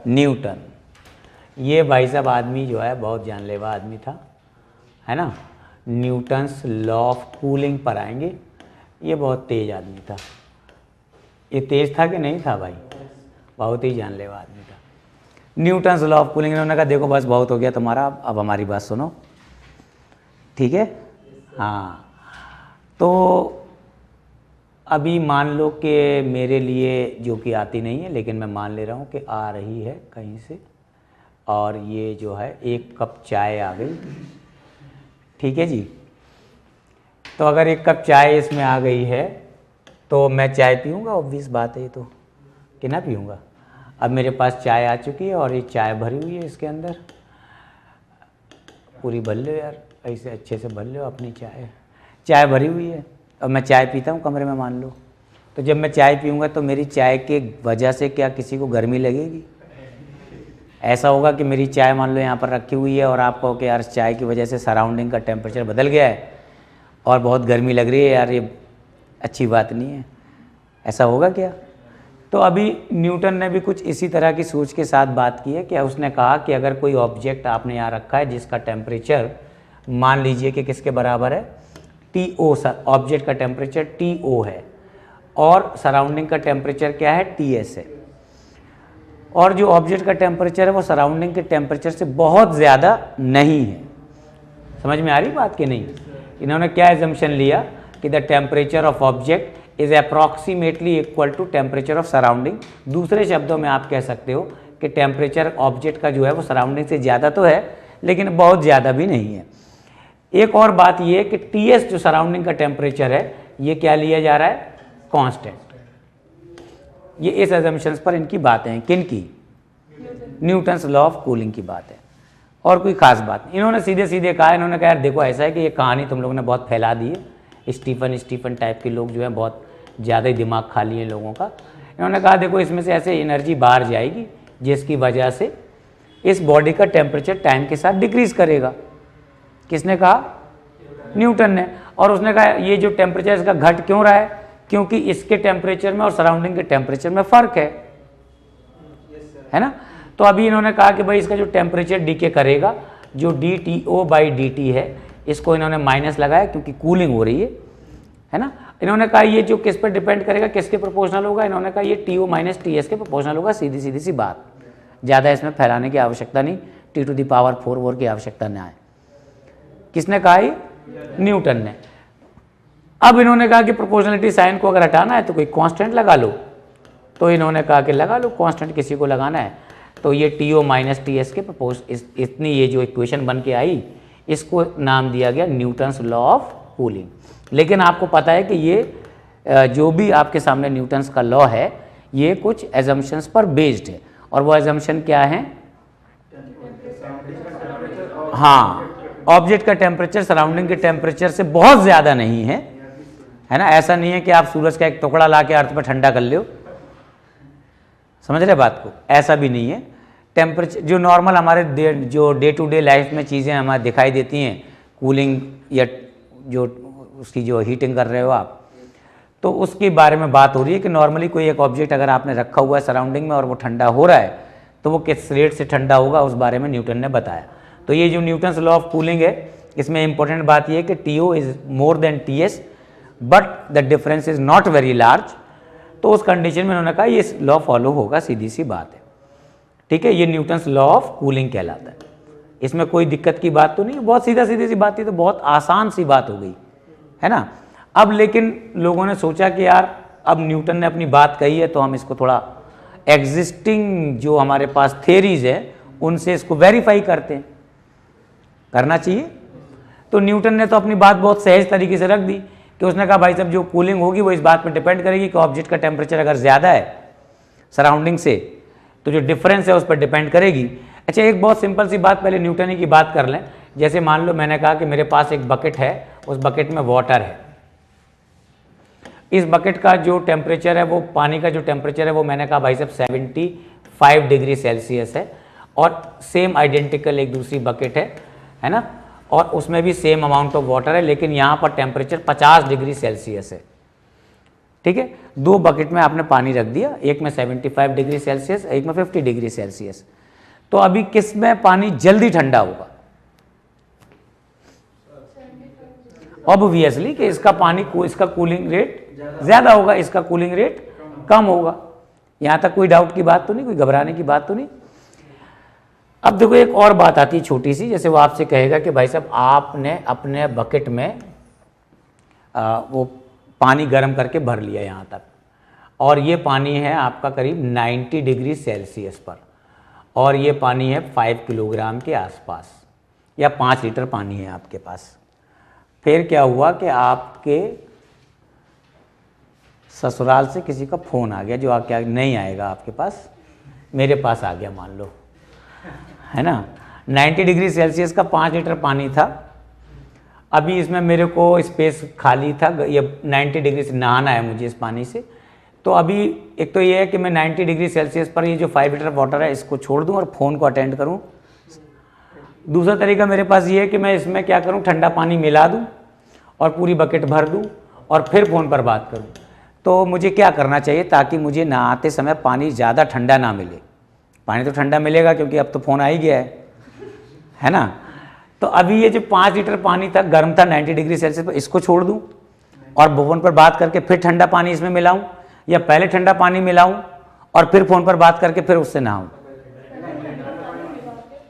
Newton. ये भाई साहब आदमी जो है बहुत जानलेवा आदमी था, है ना। न्यूटन्स लॉ ऑफ कूलिंग पर आएंगे। ये बहुत तेज आदमी था। ये तेज था कि नहीं था भाई? बहुत ही जानलेवा आदमी था। Newton's law of cooling. इन्होंने कहा देखो बस बहुत हो गया तुम्हारा, अब हमारी बात सुनो, ठीक है। हाँ, तो अभी मान लो कि मेरे लिए जो कि आती नहीं है, लेकिन मैं मान ले रहा हूँ कि आ रही है कहीं से, और ये जो है 1 कप चाय आ गई, ठीक है जी। तो अगर 1 कप चाय इसमें आ गई है तो मैं चाय पीऊँगा, ऑब्वियस बात है ये तो, कि ना पीऊँगा। अब मेरे पास चाय आ चुकी है और ये चाय भरी हुई है इसके अंदर, पूरी भर लो यार, ऐसे अच्छे से भर लो अपनी चाय भरी हुई है। अब मैं चाय पीता हूँ कमरे में मान लो, तो जब मैं चाय पीऊँगा तो मेरी चाय के वजह से क्या किसी को गर्मी लगेगी? ऐसा होगा कि मेरी चाय मान लो यहाँ पर रखी हुई है और आप कहो कि यार चाय की वजह से सराउंडिंग का टेम्परेचर बदल गया है और बहुत गर्मी लग रही है यार, ये अच्छी बात नहीं है। ऐसा होगा क्या? तो अभी न्यूटन ने भी कुछ इसी तरह की सोच के साथ बात की है कि उसने कहा कि अगर कोई ऑब्जेक्ट आपने यहाँ रखा है जिसका टेम्परेचर मान लीजिए कि किसके बराबर है, TO, ऑब्जेक्ट का टेम्परेचर TO है और सराउंडिंग का टेम्परेचर क्या है, TS है, और जो ऑब्जेक्ट का टेम्परेचर है वो सराउंडिंग के टेम्परेचर से बहुत ज़्यादा नहीं है। समझ में आ रही बात कि नहीं? इन्होंने क्या एजम्पशन लिया कि the temperature of object is approximately equal to temperature of surrounding. दूसरे शब्दों में आप कह सकते हो कि टेम्परेचर ऑब्जेक्ट का जो है वो सराउंडिंग से ज़्यादा तो है लेकिन बहुत ज़्यादा भी नहीं है। एक और बात ये कि TS जो सराउंडिंग का टेम्परेचर है ये क्या लिया जा रहा है, कांस्टेंट। ये इस एजम्पशंस पर इनकी बातें हैं, किन की? न्यूटन्स लॉ ऑफ कूलिंग की बात है, और कोई खास बात नहीं। इन्होंने सीधे सीधे कहा, इन्होंने कहा यार देखो ऐसा है कि ये कहानी तुम लोगों ने बहुत फैला दी है, स्टीफन टाइप के लोग जो हैं बहुत ज़्यादा ही दिमाग खा लिए लोगों का। इन्होंने कहा देखो इसमें से ऐसे एनर्जी बाहर जाएगी जिसकी वजह से इस बॉडी का टेम्परेचर टाइम के साथ डिक्रीज करेगा। किसने कहा? न्यूटन ने। और उसने कहा ये जो टेम्परेचर इसका घट क्यों रहा है, क्योंकि इसके टेम्परेचर में और सराउंडिंग के टेम्परेचर में फ़र्क है ना। तो अभी इन्होंने कहा कि भाई इसका जो टेम्परेचर डीके करेगा, जो dTO/dt है, इसको इन्होंने माइनस लगाया क्योंकि कूलिंग हो रही है ना। इन्होंने कहा ये जो किस पर डिपेंड करेगा, किसके प्रोपोर्शनल होगा, इन्होंने कहा ये TO - TS के प्रोपोर्शनल होगा। सीधी सी बात, ज़्यादा इसमें फैलाने की आवश्यकता नहीं, T⁴ 4 की आवश्यकता ना आए। किसने कहा? ये न्यूटन ने। अब इन्होंने कहा कि प्रोपोर्शनलिटी साइन को अगर हटाना है तो कोई कांस्टेंट लगा लो, तो इन्होंने कहा कि लगा लो कांस्टेंट, किसी को लगाना है तो ये TO - TS के इतनी ये जो इक्वेशन बन के आई, इसको नाम दिया गया न्यूटन्स लॉ ऑफ कूलिंग। लेकिन आपको पता है कि ये जो भी आपके सामने न्यूटन्स का लॉ है ये कुछ एजम्पशंस पर बेस्ड है, और वो एजम्पशन क्या है? हाँ, ऑब्जेक्ट का टेम्परेचर सराउंडिंग के टेम्परेचर से बहुत ज़्यादा नहीं है ना। ऐसा नहीं है कि आप सूरज का एक टुकड़ा ला के अर्थ पर ठंडा कर लो, समझ रहे बात को? ऐसा भी नहीं है। टेम्परेचर जो नॉर्मल हमारे जो डे टू डे लाइफ में चीज़ें हमें दिखाई देती हैं, कूलिंग या जो उसकी जो हीटिंग कर रहे हो आप, तो उसके बारे में बात हो रही है कि नॉर्मली कोई एक ऑब्जेक्ट अगर आपने रखा हुआ है सराउंडिंग में और वो ठंडा हो रहा है तो वो किस रेट से ठंडा होगा, उस बारे में न्यूटन ने बताया। तो ये जो न्यूटन्स लॉ ऑफ कूलिंग है, इसमें इंपॉर्टेंट बात ये है कि TO is more than TS but the difference is not very large. तो उस कंडीशन में उन्होंने कहा ये लॉ फॉलो होगा, सीधी सी बात है, ठीक है। ये न्यूटन्स लॉ ऑफ कूलिंग कहलाता है। इसमें कोई दिक्कत की बात तो नहीं, बहुत सीधी सी बात थी, तो बहुत आसान सी बात हो गई, है ना। अब लेकिन लोगों ने सोचा कि यार अब न्यूटन ने अपनी बात कही है तो हम इसको थोड़ा एग्जिस्टिंग जो हमारे पास थेरीज है उनसे इसको वेरीफाई करते हैं, करना चाहिए। तो न्यूटन ने तो अपनी बात बहुत सहज तरीके से रख दी कि उसने कहा भाई साहब जो कूलिंग होगी वो इस बात पर डिपेंड करेगी कि ऑब्जेक्ट का टेम्परेचर अगर ज़्यादा है सराउंडिंग से तो जो डिफरेंस है उस पर डिपेंड करेगी। अच्छा, एक बहुत सिंपल सी बात पहले न्यूटन ही की बात कर लें। जैसे मान लो मैंने कहा कि मेरे पास एक बकेट है, उस बकेट में वाटर है। इस बकेट का जो टेम्परेचर है, वो पानी का जो टेम्परेचर है वो मैंने कहा भाई साहब 75 डिग्री सेल्सियस है, और सेम आइडेंटिकल एक दूसरी बकेट है ना, और उसमें भी सेम अमाउंट ऑफ वाटर है, लेकिन यहाँ पर टेम्परेचर 50 डिग्री सेल्सियस है, ठीक है, 2 बकेट में आपने पानी रख दिया, एक में 75 डिग्री सेल्सियस, एक में 50 डिग्री सेल्सियस। तो अभी किस में पानी जल्दी ठंडा होगा? ऑब्वियसली कि इसका पानी इसका कूलिंग रेट ज़्यादा होगा, इसका कूलिंग रेट कम होगा। यहाँ तक कोई डाउट की बात तो नहीं, कोई घबराने की बात तो नहीं। अब देखो एक और बात आती है छोटी सी, जैसे वो आपसे कहेगा कि भाई साहब आपने अपने बकेट में वो पानी गर्म करके भर लिया यहाँ तक, और ये पानी है आपका करीब 90 डिग्री सेल्सियस पर, और ये पानी है 5 किलोग्राम के आसपास, या 5 लीटर पानी है आपके पास। फिर क्या हुआ कि आपके ससुराल से किसी का फ़ोन आ गया, जो आके नहीं आएगा आपके पास, मेरे पास आ गया मान लो, है ना। 90 डिग्री सेल्सियस का 5 लीटर पानी था। अभी इसमें मेरे को स्पेस खाली था, ये 90 डिग्री से नहाना है मुझे इस पानी से। तो अभी एक तो ये है कि मैं 90 डिग्री सेल्सियस पर ये जो 5 लीटर वाटर है इसको छोड़ दूं और फ़ोन को अटेंड करूं। दूसरा तरीका मेरे पास ये है कि मैं इसमें क्या करूं, ठंडा पानी मिला दूं और पूरी बकेट भर दूं और फिर फ़ोन पर बात करूं। तो मुझे क्या करना चाहिए ताकि मुझे नहाते समय पानी ज़्यादा ठंडा ना मिले? पानी तो ठंडा मिलेगा क्योंकि अब तो फ़ोन आ ही गया है ना। तो अभी ये जो 5 लीटर पानी था, गर्म था 90 डिग्री सेल्सियस पर, इसको छोड़ दूं और फ़ोन पर बात करके फिर ठंडा पानी इसमें मिलाऊं, या पहले ठंडा पानी मिलाऊं और फिर फ़ोन पर बात करके फिर उससे नहाऊं?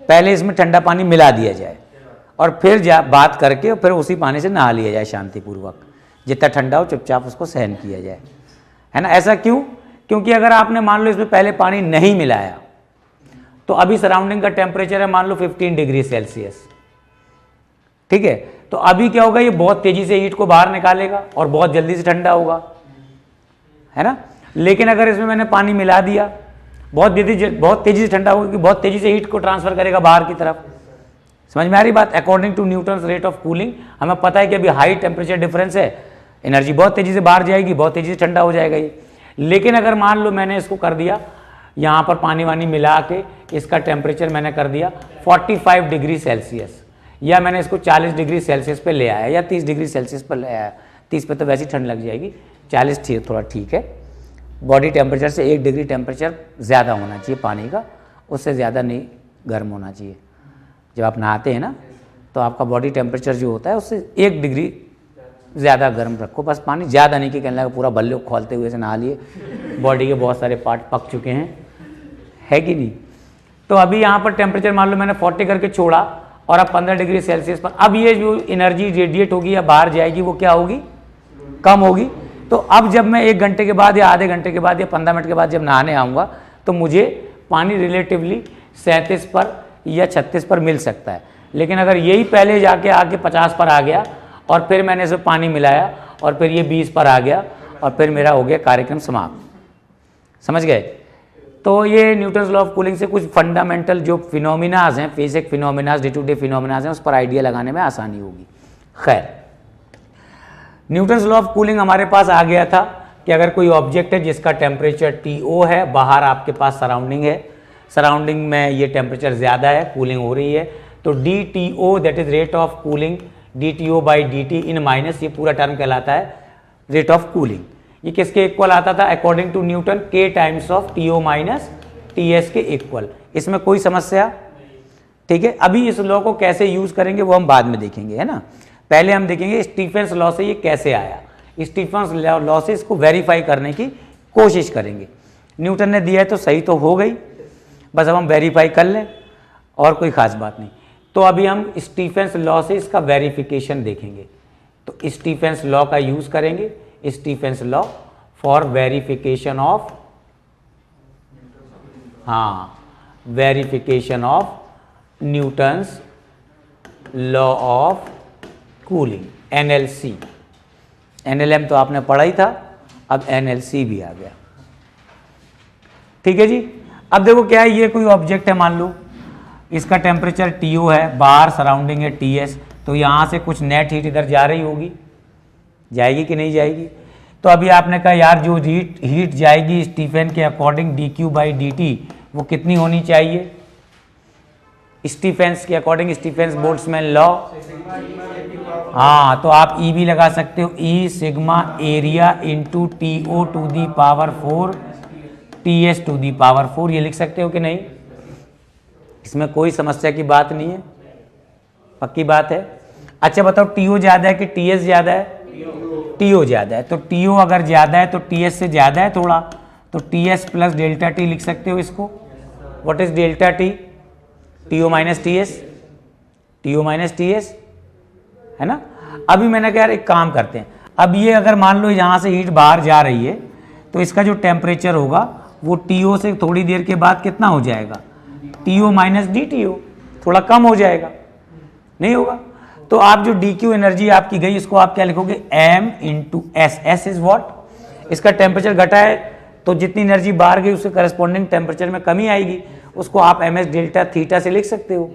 पहले इसमें ठंडा पानी मिला दिया जाए और फिर बात करके और फिर उसी पानी से नहा लिया जाए शांतिपूर्वक, जितना ठंडा हो चुपचाप उसको सहन किया जाए, है ना। ऐसा क्यों? क्योंकि अगर आपने मान लो इसमें पहले पानी नहीं मिलाया तो अभी सराउंडिंग का टेम्परेचर है मान लो 15 डिग्री सेल्सियस, ठीक है। तो अभी क्या होगा, ये बहुत तेजी से हीट को बाहर निकालेगा और बहुत जल्दी से ठंडा होगा, है ना। लेकिन अगर इसमें मैंने पानी मिला दिया, बहुत तेजी से ठंडा होगा, क्योंकि बहुत तेजी से हीट को ट्रांसफर करेगा बाहर की तरफ। समझ में आ रही बात? According to Newton's rate of cooling हमें पता है कि अभी हाई टेम्परेचर डिफरेंस है, एनर्जी बहुत तेजी से बाहर जाएगी, बहुत तेजी से ठंडा हो जाएगा ये। लेकिन अगर मान लो मैंने इसको कर दिया, यहाँ पर पानी वानी मिला के इसका टेम्परेचर मैंने कर दिया 45 डिग्री सेल्सियस, या मैंने इसको 40 डिग्री सेल्सियस पे ले आया या 30 डिग्री सेल्सियस पर ले आया। 30 पे तो वैसे ही ठंड लग जाएगी, 40 थोड़ा ठीक है। बॉडी टेम्परेचर से 1 डिग्री टेम्परेचर ज़्यादा होना चाहिए पानी का, उससे ज़्यादा नहीं गर्म होना चाहिए। जब आप नहाते हैं ना तो आपका बॉडी टेम्परेचर जो होता है उससे 1 डिग्री ज़्यादा गर्म रखो, बस पानी ज़्यादा नहीं कि कहने लगा पूरा बल्ले खोलते हुए से नहा लिए, बॉडी के बहुत सारे पार्ट पक चुके हैं, है कि नहीं। तो अभी यहाँ पर टेम्परेचर मान लो मैंने 40 करके छोड़ा और अब 15 डिग्री सेल्सियस पर, अब ये जो एनर्जी रेडिएट होगी या बाहर जाएगी वो क्या होगी, कम होगी। तो अब जब मैं 1 घंटे के बाद या आधे घंटे के बाद या 15 मिनट के बाद जब नहाने आऊँगा तो मुझे पानी रिलेटिवली 37 पर या 36 पर मिल सकता है। लेकिन अगर यही पहले जाके आके 50 पर आ गया और फिर मैंने इसे पानी मिलाया और फिर ये 20 पर आ गया और फिर मेरा हो गया कार्यक्रम समाप्त। समझ गए? तो ये न्यूटन्स लॉ ऑफ कूलिंग से कुछ फंडामेंटल जो फिनोमिनाज हैं, physic phenomenas, day to day phenomenas हैं, उस पर आइडिया लगाने में आसानी होगी। खैर, न्यूटन्स लॉ ऑफ कूलिंग हमारे पास आ गया था कि अगर कोई ऑब्जेक्ट है जिसका टेम्परेचर TO है, बाहर आपके पास सराउंडिंग है, सराउंडिंग में ये टेम्परेचर ज़्यादा है, कूलिंग हो रही है, तो DTO that is rate of cooling, DTO by DT in minus, ये पूरा टर्म कहलाता है रेट ऑफ कूलिंग। ये किसके इक्वल आता था? According to Newton K times of TO minus TS के इक्वल। इसमें कोई समस्या? ठीक है। अभी इस लॉ को कैसे यूज करेंगे वो हम बाद में देखेंगे, है ना। पहले हम देखेंगे स्टीफेंस लॉ से ये कैसे आया, स्टीफेंस लॉ से इसको वेरीफाई करने की कोशिश करेंगे। न्यूटन ने दिया है तो सही तो हो गई, बस अब हम वेरीफाई कर लें और कोई ख़ास बात नहीं। तो अभी हम स्टीफेंस लॉ से इसका वेरिफिकेशन देखेंगे। तो स्टीफेंस लॉ का यूज़ करेंगे, Stefan's law for verification of, हाँ, verification of Newton's law of cooling, NLC। NLM तो आपने पढ़ा ही था, अब NLC भी आ गया। ठीक है जी। अब देखो क्या है, ये कोई ऑब्जेक्ट है, मान लो इसका टेम्परेचर TO है, बाहर सराउंडिंग है TS, तो यहाँ से कुछ नेट हीट इधर जा रही होगी, जाएगी कि नहीं जाएगी? तो अभी आपने कहा यार जो हीट जाएगी स्टीफेन के अकॉर्डिंग dQ बाई dt वो कितनी होनी चाहिए? स्टीफेंस के अकॉर्डिंग, स्टीफेंस बोल्ट्जमैन लॉ। हाँ, तो आप ई भी लगा सकते हो, E sigma area into T O to the power 4 T S to the power 4, ये लिख सकते हो कि नहीं? इसमें कोई समस्या की बात नहीं है, पक्की बात है। अच्छा बताओ, टी ओ ज़्यादा है कि टी एस ज़्यादा है? टी ओ ज़्यादा है, तो टी ओ अगर ज़्यादा है तो टी एस से ज़्यादा है थोड़ा, तो T S plus delta T लिख सकते हो इसको। What is delta T? T O minus T S, T O minus T S, है ना। अभी मैंने कहा यार एक काम करते हैं, अब ये अगर मान लो यहाँ से हीट बाहर जा रही है तो इसका जो टेम्परेचर होगा वो टी ओ से थोड़ी देर के बाद कितना हो जाएगा? T O minus D T O, थोड़ा कम हो जाएगा, नहीं होगा? तो आप जो डी क्यू एनर्जी आपकी गई, इसको आप क्या लिखोगे? M into S. S is what? इसका टेम्परेचर घटा है तो जितनी एनर्जी बाहर गई उसके करस्पॉन्डिंग टेम्परेचर में कमी आएगी, उसको आप एम एस डेल्टा थीटा से लिख सकते हो,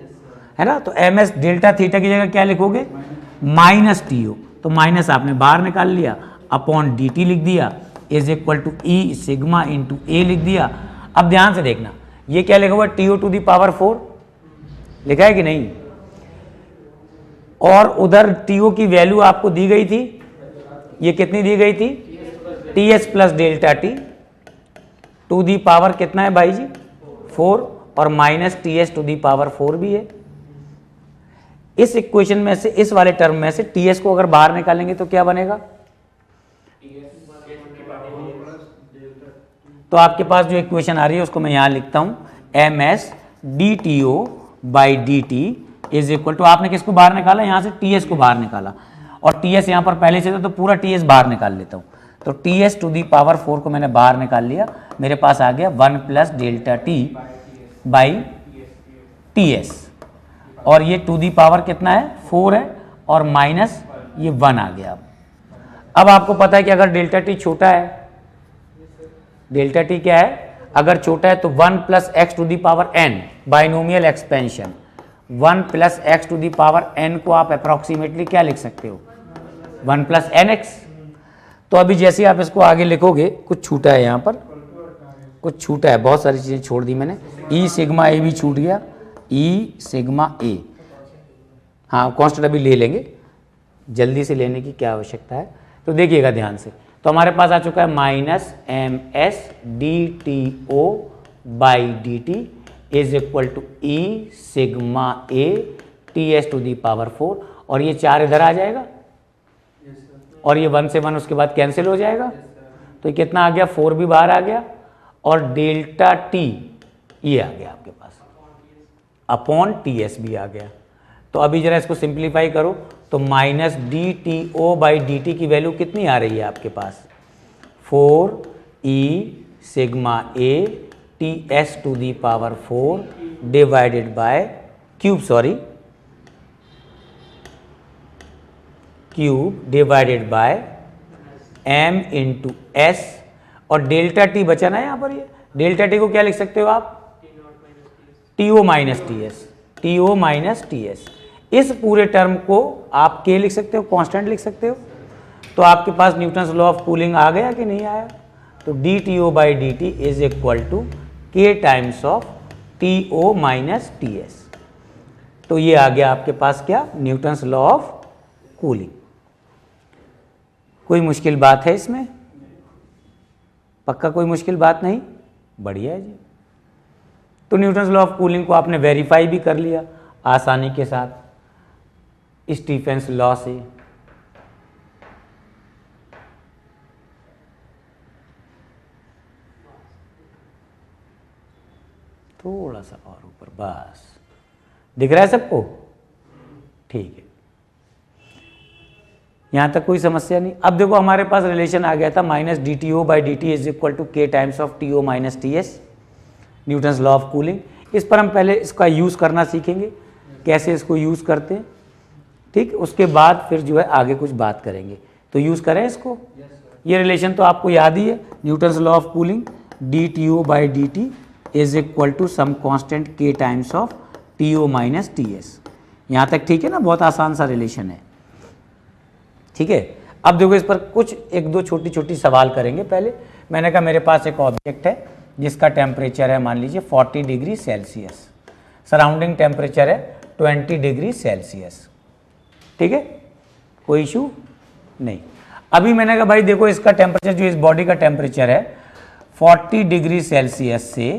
है ना। तो एम एस डेल्टा थीटा की जगह क्या लिखोगे? माइनस टी ओ, तो माइनस आपने बाहर निकाल लिया, अपॉन डी टी लिख दिया, is equal to E sigma into A लिख दिया। अब ध्यान से देखना, ये क्या लिखा हुआ? T O to the power 4 लिखा है कि नहीं? और उधर टी ओ की वैल्यू आपको दी गई थी, ये कितनी दी गई थी? T S plus delta T to the power कितना है भाई जी? 4, और minus T S to the power 4 भी है। इस इक्वेशन में से, इस वाले टर्म में से टी एस को अगर बाहर निकालेंगे तो क्या बनेगा? तो आपके पास जो इक्वेशन आ रही है उसको मैं यहां लिखता हूं, M S D T O by D T is equal to, आपने किसको बाहर निकाला? यहां से टी एस को बाहर निकाला, और टी एस यहां पर पहले से था तो पूरा टी एस बाहर निकाल लेता हूं। तो T S to the power 4 को मैंने बाहर निकाल लिया, मेरे पास आ गया 1 plus delta T by T S, और ये टू दी पावर कितना है? 4 है, और माइनस ये 1 आ गया। अब आपको पता है कि अगर डेल्टा टी छोटा है, डेल्टा टी क्या है? अगर छोटा है तो 1 plus X to the power N, binomial expansion, 1 plus X to the power N को आप अप्रॉक्सीमेटली क्या लिख सकते हो? 1 प्लस एन एक्स। तो अभी जैसे आप इसको आगे लिखोगे, कुछ छूटा है यहाँ पर, कुछ छूटा है, बहुत सारी चीज़ें छोड़ दी मैंने, ई सिग्मा ए भी छूट गया, ई सिग्मा ए, हाँ कांस्टेंट अभी ले लेंगे, जल्दी से लेने की क्या आवश्यकता है, तो देखिएगा ध्यान से। तो हमारे पास आ चुका है minus M S D T O by D T is equal to E sigma A T S to the power 4, और ये 4 इधर आ जाएगा, और ये 1 से 1 उसके बाद कैंसिल हो जाएगा, तो ये कितना आ गया? 4 भी बाहर आ गया, और डेल्टा टी ये आ गया आपके पास, अपॉन टी एस भी आ गया। तो अभी जरा इसको सिंप्लीफाई करो, तो minus D T O by D T की वैल्यू कितनी आ रही है आपके पास? 4 E sigma A T S to the power 4 divided by cube, sorry cube divided by M into S, और डेल्टा टी बचा ना यहाँ पर, ये डेल्टा टी को क्या लिख सकते हो आप? T O minus T S, T O minus T S. इस पूरे टर्म को आप के लिख सकते हो, कांस्टेंट लिख सकते हो। तो आपके पास न्यूटन्स लॉ ऑफ कूलिंग आ गया कि नहीं आया? तो D T O by D T is equal to K times of T O minus T S. तो ये आ गया आपके पास क्या? Newton's law of cooling. कोई मुश्किल बात है इसमें? पक्का कोई मुश्किल बात नहीं? बढ़िया है जी। तो न्यूटन्स लॉ ऑफ कूलिंग को आपने वेरीफाई भी कर लिया आसानी के साथ स्टीफेंस लॉ से। थोड़ा सा और ऊपर, बस दिख रहा है सबको? ठीक है, यहां तक कोई समस्या नहीं। अब देखो हमारे पास रिलेशन आ गया था minus D T O by D T is equal to K times of T O minus T S, Newton's law of cooling. इस पर हम पहले इसका यूज़ करना सीखेंगे, कैसे इसको यूज़ करते हैं, ठीक। उसके बाद फिर जो है आगे कुछ बात करेंगे। तो यूज़ करें इसको। ये रिलेशन तो आपको याद ही है, Newton's law of cooling, D T O by D T is equal to some constant K times of T O minus T S. यहाँ तक ठीक है ना? बहुत आसान सा रिलेशन है, ठीक है। अब देखो इस पर कुछ एक दो छोटी छोटी सवाल करेंगे। पहले मैंने कहा मेरे पास एक ऑब्जेक्ट है जिसका टेम्परेचर है मान लीजिए 40 डिग्री सेल्सियस। सराउंडिंग टेम्परेचर है 20 डिग्री सेल्सियस। ठीक है, कोई इशू नहीं। अभी मैंने कहा भाई देखो इसका टेम्परेचर जो इस बॉडी का टेम्परेचर है 40 डिग्री सेल्सियस से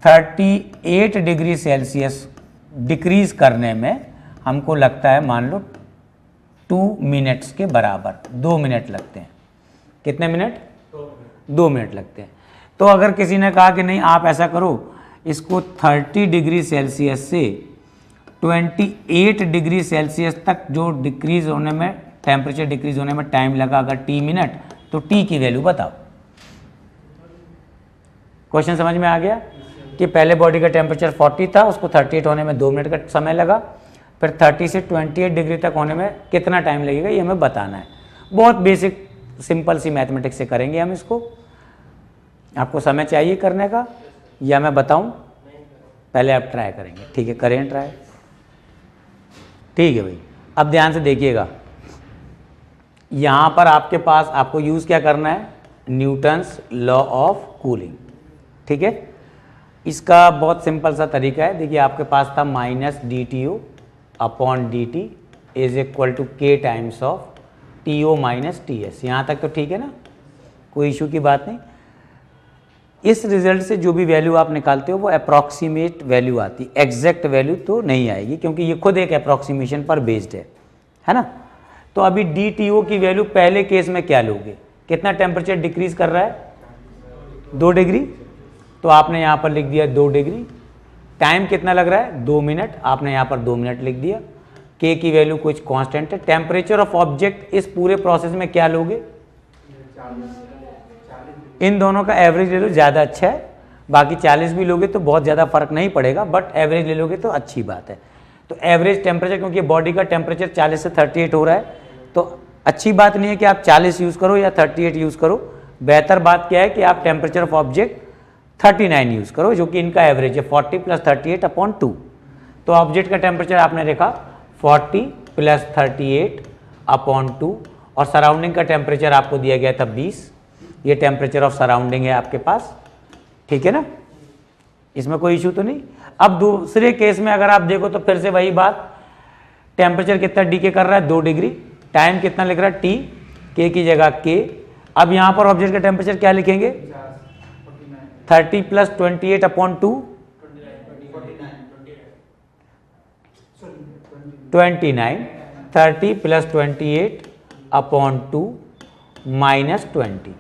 38 डिग्री सेल्सियस डिक्रीज करने में हमको लगता है मान लो 2 मिनट्स के बराबर, 2 मिनट लगते हैं। कितने मिनट? 2 मिनट लगते हैं। तो अगर किसी ने कहा कि नहीं आप ऐसा करो, इसको 30 डिग्री सेल्सियस से 28 डिग्री सेल्सियस तक जो डिक्रीज होने में टेम्परेचर डिक्रीज होने में टाइम लगा अगर टी मिनट, तो टी की वैल्यू बताओ। क्वेश्चन समझ में आ गया कि पहले बॉडी का टेम्परेचर 40 था, उसको 38 होने में 2 मिनट का समय लगा, फिर 30 से 28 डिग्री तक होने में कितना टाइम लगेगा ये हमें बताना है। बहुत बेसिक सिंपल सी मैथमेटिक्स से करेंगे हम इसको। आपको समय चाहिए करने का या मैं बताऊं? पहले आप ट्राई करेंगे, ठीक है, करें ट्राई। ठीक है भाई, अब ध्यान से देखिएगा, यहाँ पर आपके पास आपको यूज़ क्या करना है? Newton's law of cooling. ठीक है, इसका बहुत सिंपल सा तरीका है। देखिए आपके पास था minus D T O upon D T is equal to K times of T O minus T S. यहाँ तक तो ठीक है ना, कोई इशू की बात नहीं। इस रिजल्ट से जो भी वैल्यू आप निकालते हो वो अप्रॉक्सीमेट वैल्यू आती, एग्जैक्ट वैल्यू तो नहीं आएगी क्योंकि ये खुद एक अप्रॉक्सीमेशन पर बेस्ड है ना। तो अभी डी टी ओ की वैल्यू पहले केस में क्या लोगे? कितना टेम्परेचर डिक्रीज कर रहा है? 2 डिग्री, तो आपने यहाँ पर लिख दिया 2 डिग्री। टाइम कितना लग रहा है? 2 मिनट, आपने यहाँ पर 2 मिनट लिख दिया। के की वैल्यू कुछ कांस्टेंट है। टेम्परेचर ऑफ ऑब्जेक्ट इस पूरे प्रोसेस में क्या लोगे? इन दोनों का एवरेज ले लो, ज़्यादा अच्छा है। बाकी 40 भी लोगे तो बहुत ज़्यादा फर्क नहीं पड़ेगा, बट एवरेज ले लोगे तो अच्छी बात है। तो एवरेज टेम्परेचर, क्योंकि बॉडी का टेम्परेचर 40 से 38 हो रहा है, तो अच्छी बात नहीं है कि आप 40 यूज़ करो या 38 यूज़ करो। बेहतर बात क्या है कि आप टेम्परेचर ऑफ ऑब्जेक्ट 39 यूज़ करो, जो कि इनका एवरेज है 40 + 38 अपॉन 2। तो ऑब्जेक्ट का टेम्परेचर आपने देखा 40 + 38 अपॉन 2, और सराउंडिंग का टेम्परेचर आपको दिया गया था 20। ये टेम्परेचर ऑफ सराउंडिंग है आपके पास, ठीक है ना, इसमें कोई इशू तो नहीं। अब दूसरे केस में अगर आप देखो तो फिर से वही बात, टेम्परेचर कितना डीके कर रहा है? 2 डिग्री। टाइम कितना लिख रहा है? टी, के की जगह के। अब यहाँ पर ऑब्जेक्ट का टेम्परेचर क्या लिखेंगे? 30 + 28 अपॉन 2, 29। 30 + 28 अपॉन 2 -20।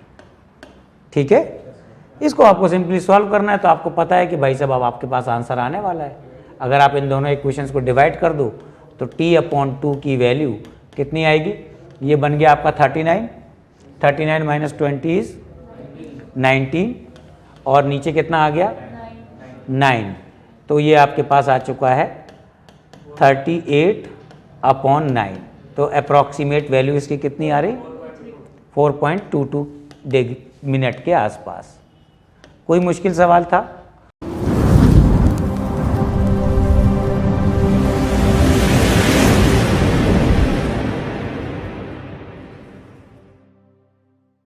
ठीक है, इसको आपको सिंपली सॉल्व करना है। तो आपको पता है कि भाई साहब अब आपके पास आंसर आने वाला है। अगर आप इन दोनों इक्वेशंस को डिवाइड कर दो तो t अपॉन 2 की वैल्यू कितनी आएगी? ये बन गया आपका 39। 39 - 20 इज 19, और नीचे कितना आ गया? 9। तो ये आपके पास आ चुका है 38 अपॉन 9। तो अप्रॉक्सीमेट वैल्यू इसकी कितनी आ रही? 4.22 मिनट के आसपास। कोई मुश्किल सवाल था?